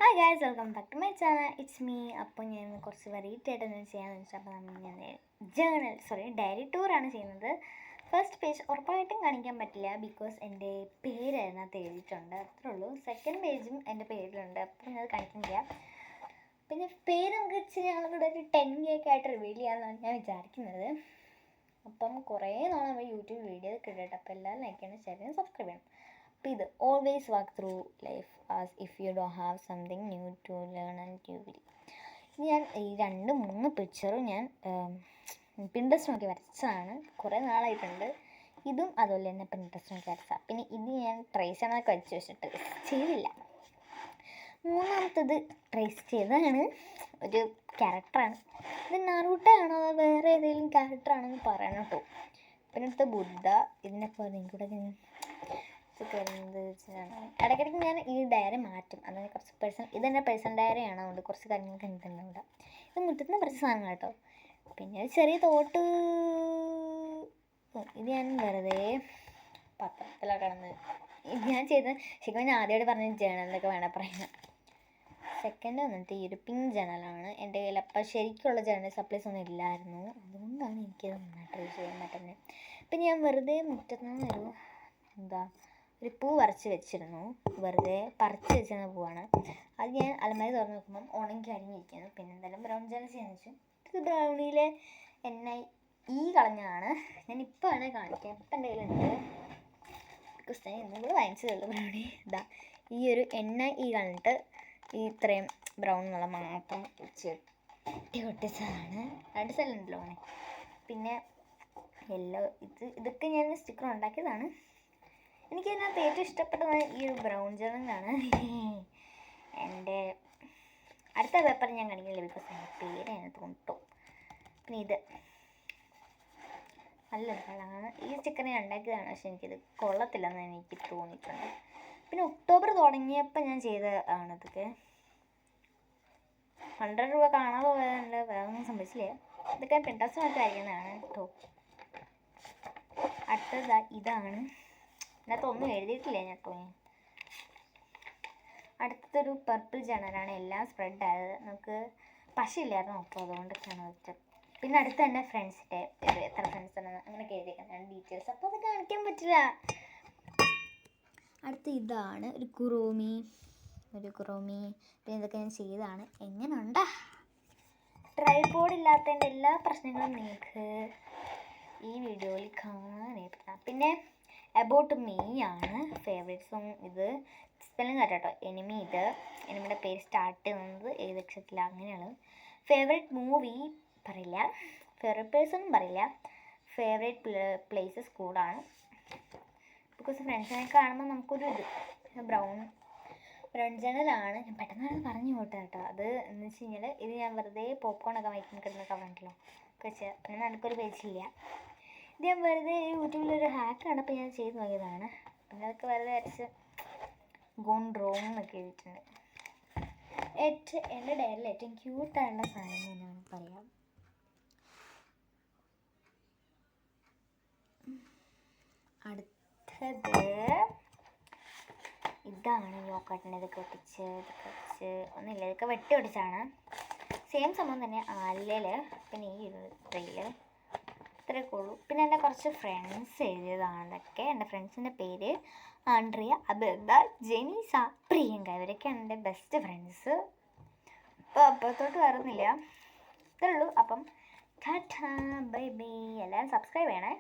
Hi guys, welcome back to my channel. It's me. അപ്പോൾ ഞാൻ കുറച്ച് വെറൈറ്റി ആയിട്ട് എന്താ ചെയ്യാമെന്ന് വെച്ചാൽ, അപ്പോൾ ഞാൻ ഡയറി ടൂറാണ് ചെയ്യുന്നത്. ഫസ്റ്റ് പേജ് ഉറപ്പായിട്ടും കാണിക്കാൻ പറ്റില്ല, ബിക്കോസ് എൻ്റെ പേര് അതിനകത്ത് എഴുതിയിട്ടുണ്ട്, അത്രേ ഉള്ളൂ. സെക്കൻഡ് പേജും എൻ്റെ പേരിലുണ്ട്, അപ്പം ഞാൻ അത് കാണിക്കുന്നില്ല. പിന്നെ പേര് നമുക്ക് വെച്ച് ഞങ്ങളിവിടെ ഒരു 10K ഒക്കെ ആയിട്ട് റിവീൽ ചെയ്യാമെന്നാണ് ഞാൻ വിചാരിക്കുന്നത്. അപ്പം കുറേ നാൾ നമ്മൾ യൂട്യൂബ് വീഡിയോ കിട്ടട്ടെ. അപ്പോൾ എല്ലാവരും ലൈക്ക് ചെയ്യണം, ഷെയർ ചെയ്യണം, സബ്സ്ക്രൈബ് ചെയ്യണം. അപ്പോൾ ഇത് always work through life as if you don't have something new to learn and you will. ഞാൻ ഈ 2-3 പിക്ചറും ഞാൻ പിൻട്രസ്റ്റ് നോക്കി വരച്ചതാണ്. കുറേ നാളായിട്ടുണ്ട്. ഇതും അതുപോലെ തന്നെ പിൻട്രസ്റ്റ് നോക്കി വരച്ചതാണ്. പിന്നെ ഇത് ഞാൻ ട്രേസ് എന്നൊക്കെ വരച്ച് വെച്ചിട്ട് ചെയ്തില്ല. മൂന്നാമത്തത് ട്രേസ് ചെയ്തതാണ്. ഒരു ക്യാരക്ടറാണ്. ഇത് നറൂട്ടോയാണോ അതോ വേറെ ഏതെങ്കിലും ക്യാരക്ടറാണെന്ന് പറയണം കേട്ടോ. പിന്നെ അടുത്ത ബുദ്ധ. ഇതിനെപ്പോൾ നിങ്ങൾക്കൂടെ ഇടയ്ക്കിടയ്ക്ക് ഞാൻ ഈ ഡയറി മാറ്റും. അതിന് കുറച്ച് ഇതെൻ്റെ പേഴ്സണൽ ഡയറിയാണ്, അതുകൊണ്ട് കുറച്ച് കാര്യങ്ങളൊക്കെ ഉണ്ടെന്ന് ഇവിടെ. ഇത് മുറ്റത്തുനിന്ന് കുറച്ച് സാധനങ്ങൾ കേട്ടോ. പിന്നെ ഒരു ചെറിയ തോട്ട്. ഇത് ഞാൻ വെറുതെ പത്രത്തിലൊക്കെ കിടന്ന് ഇത് ഞാൻ ചെയ്ത് ശരിക്കും ഞാൻ ആദ്യമായിട്ട് പറഞ്ഞ ജേണലൊക്കെ വേണം പറയാൻ. സെക്കൻഡ് വന്നിട്ട് ഈ ഒരു പിങ്ക് ജേണലാണ്. എൻ്റെ കയ്യിൽ അപ്പം ശരിക്കുള്ള ജേണൽ സപ്ലൈസ് ഒന്നും ഇല്ലായിരുന്നു, അതുകൊണ്ടാണ് എനിക്കത് നന്നായിട്ട് ട്രൈ ചെയ്യാൻ പറ്റുന്നത്. പിന്നെ ഞാൻ വെറുതെ മുറ്റത്തുനിന്ന് ഒരു പൂ പറിച്ച് വെച്ചിരുന്നു. വെറുതെ പറിച്ച് വെച്ചിരുന്ന പൂവാണ്. അത് ഞാൻ അലമാരി തുറന്ന് നോക്കുമ്പം ഉണങ്ങി അരിഞ്ഞിരിക്കുന്നു. പിന്നെ എന്തായാലും ബ്രൗൺ ജേണൽ ചെയ്യാന്ന് വെച്ചു. ഇത് ബ്രൗണിയിലെ NIE കളഞ്ഞതാണ്. ഞാനിപ്പോൾ വേണേൽ കാണിക്കാം. ഇപ്പം എൻ്റെ കയ്യിലുണ്ട്, ബിക്കോസ് ഞാൻ ഇന്നും കൂടെ വാങ്ങിച്ചതുള്ളൂ ബ്രൗണി. ഇതാ ഈ ഒരു NIE കളഞ്ഞിട്ട് ഈ ഇത്രയും ബ്രൗൺ എന്നുള്ള മാത്രം വെച്ച് ഒട്ടിച്ചതാണ്. 2 സ്ഥലമുണ്ടല്ലോ അങ്ങനെ. പിന്നെ യെല്ലോ. ഇതൊക്കെ ഞാൻ സ്റ്റിക്കർ ഉണ്ടാക്കിയതാണ്. എനിക്കതിനകത്ത് ഏറ്റവും ഇഷ്ടപ്പെട്ടത് ഈ ഒരു ബ്രൗൺ ജേണലാണ്. എൻ്റെ അടുത്ത പേപ്പർ ഞാൻ കാണിക്കില്ല, ബിക്കോസ് എൻ്റെ പേര് അതിനകത്ത് കൊണ്ടു. പിന്നെ ഇത് നല്ലൊരു കളറാണ്. ഈ സ്റ്റിക്കർ ഞാൻ ഉണ്ടാക്കിയതാണ്, പക്ഷെ എനിക്കിത് കൊള്ളത്തില്ലെന്ന് എനിക്ക് തോന്നിയിട്ടുണ്ട്. പിന്നെ ഒക്ടോബർ തുടങ്ങിയപ്പോൾ ഞാൻ ചെയ്തതാണ് ഇതൊക്കെ. 100 രൂപ കാണാതെ പോയതുകൊണ്ട് വേറെ ഒന്നും സംഭവിച്ചില്ല. ഇതൊക്കെ പിൻട്രസ്റ്റ് നോക്കി അയക്കുന്നതാണ് കേട്ടോ. അടുത്തത് ഇതാണ്. ഇതിനകത്ത് ഒന്നും എഴുതിയിട്ടില്ല ഞാൻ കേട്ടോ. അടുത്തൊരു പർപ്പിൾ ജേണലാണ്, എല്ലാം സ്പ്രെഡ് ആയത്. നമുക്ക് പശയില്ലായിരുന്നു, അപ്പോൾ അതുകൊണ്ടൊക്കെയാണ് വെച്ചത്. പിന്നെ അടുത്ത് തന്നെ ഫ്രണ്ട്സിൻ്റെ എത്ര ഫ്രണ്ട്സ് ഉണ്ടെന്ന് അങ്ങനെയൊക്കെ എഴുതിയേക്കുന്നതാണ് ഡീറ്റെയിൽസ്, അപ്പോൾ അത് കാണിക്കാൻ പറ്റില്ല. അടുത്ത് ഇതാണ് ഒരു കുറോമി. പിന്നെ ഇതൊക്കെ ഞാൻ ചെയ്തതാണ്. എങ്ങനെയുണ്ടാ? ട്രൈപോഡ് ഇല്ലാത്തതിൻ്റെ എല്ലാ പ്രശ്നങ്ങളും നിങ്ങൾക്ക് ഈ വീഡിയോയിൽ കാണാനായിട്ട് പറ്റാം. പിന്നെ അബൌട്ട് മീ ആണ് ഫേവറേറ്റ് സോങ്. ഇത് സ്പെല്ലിംഗ് കേട്ടോ. എനിമിയുടെ പേര് സ്റ്റാർട്ട് ചെയ്യുന്നത് 7 അക്ഷരത്തിലാണ്. അങ്ങനെയാണ്. ഫേവറേറ്റ് മൂവി പറയില്ല, ഫേവറേറ്റ് പേഴ്സണും പറയില്ല. ഫേവറേറ്റ് പ്ലേസ് സ്കൂളാണ്, ബിക്കോസ് ഫ്രണ്ട്സിനെ കാണുമ്പോൾ നമുക്കൊരു ബ്രൗൺ ജേണലാണ്. ഞാൻ പെട്ടെന്ന് പറഞ്ഞു പോട്ടെ കേട്ടോ. അത് എന്ന് വെച്ച് കഴിഞ്ഞാൽ ഇത് ഞാൻ വെറുതെ പോപ്കോണൊക്കെ വയ്ക്കുന്ന കിടന്നൊക്കെ പറഞ്ഞിട്ടല്ലോ വെച്ച്. പിന്നെ നമുക്കൊരു പേജില്ല. ഇത് ഞാൻ വെറുതെ യൂട്യൂബിലൊരു ഹാക്ക് കണ്ടപ്പോൾ ഞാൻ ചെയ്ത് നോക്കിയതാണ്. പിന്നെ അതൊക്കെ വെറുതെ വരച്ച് ഗോൺ റോങ് എന്നൊക്കെ എഴുതിയിട്ടുണ്ട്. എൻ്റെ ഡയറിയിൽ ഏറ്റവും ക്യൂട്ടായിട്ടുള്ള സാധനം എന്നാണ് പറയാം. അടുത്തത് ഇതാണ്. യോക്കട്ടിന് ഇതൊക്കെ ഒട്ടിച്ച് ഒന്നുമില്ല, ഇതൊക്കെ വെട്ടി ഒട്ടിച്ചാണ്. സെയിം സംഭവം തന്നെ ആലിൽ. പിന്നെ ഈ ഒരു ട്രെയിൽ ഇത്രയൊക്കെ ഉള്ളൂ. പിന്നെ എൻ്റെ കുറച്ച് ഫ്രണ്ട്സ് എഴുതിയതാണ് ഇതൊക്കെ. എൻ്റെ ഫ്രണ്ട്സിൻ്റെ പേര് ആൻഡ്രിയ, അബിർദ, ജെനീസ, പ്രിയങ്ക. ഇവരൊക്കെയാണ് എൻ്റെ ബെസ്റ്റ് ഫ്രണ്ട്സ്. അപ്പോൾ അപ്പുറത്തോട്ട് വരുന്നില്ല, ഇത്രേ ഉള്ളൂ. അപ്പം ടാറ്റാ ബൈ ബൈ. എല്ലാവരും സബ്സ്ക്രൈബ് ചെയ്യണേ.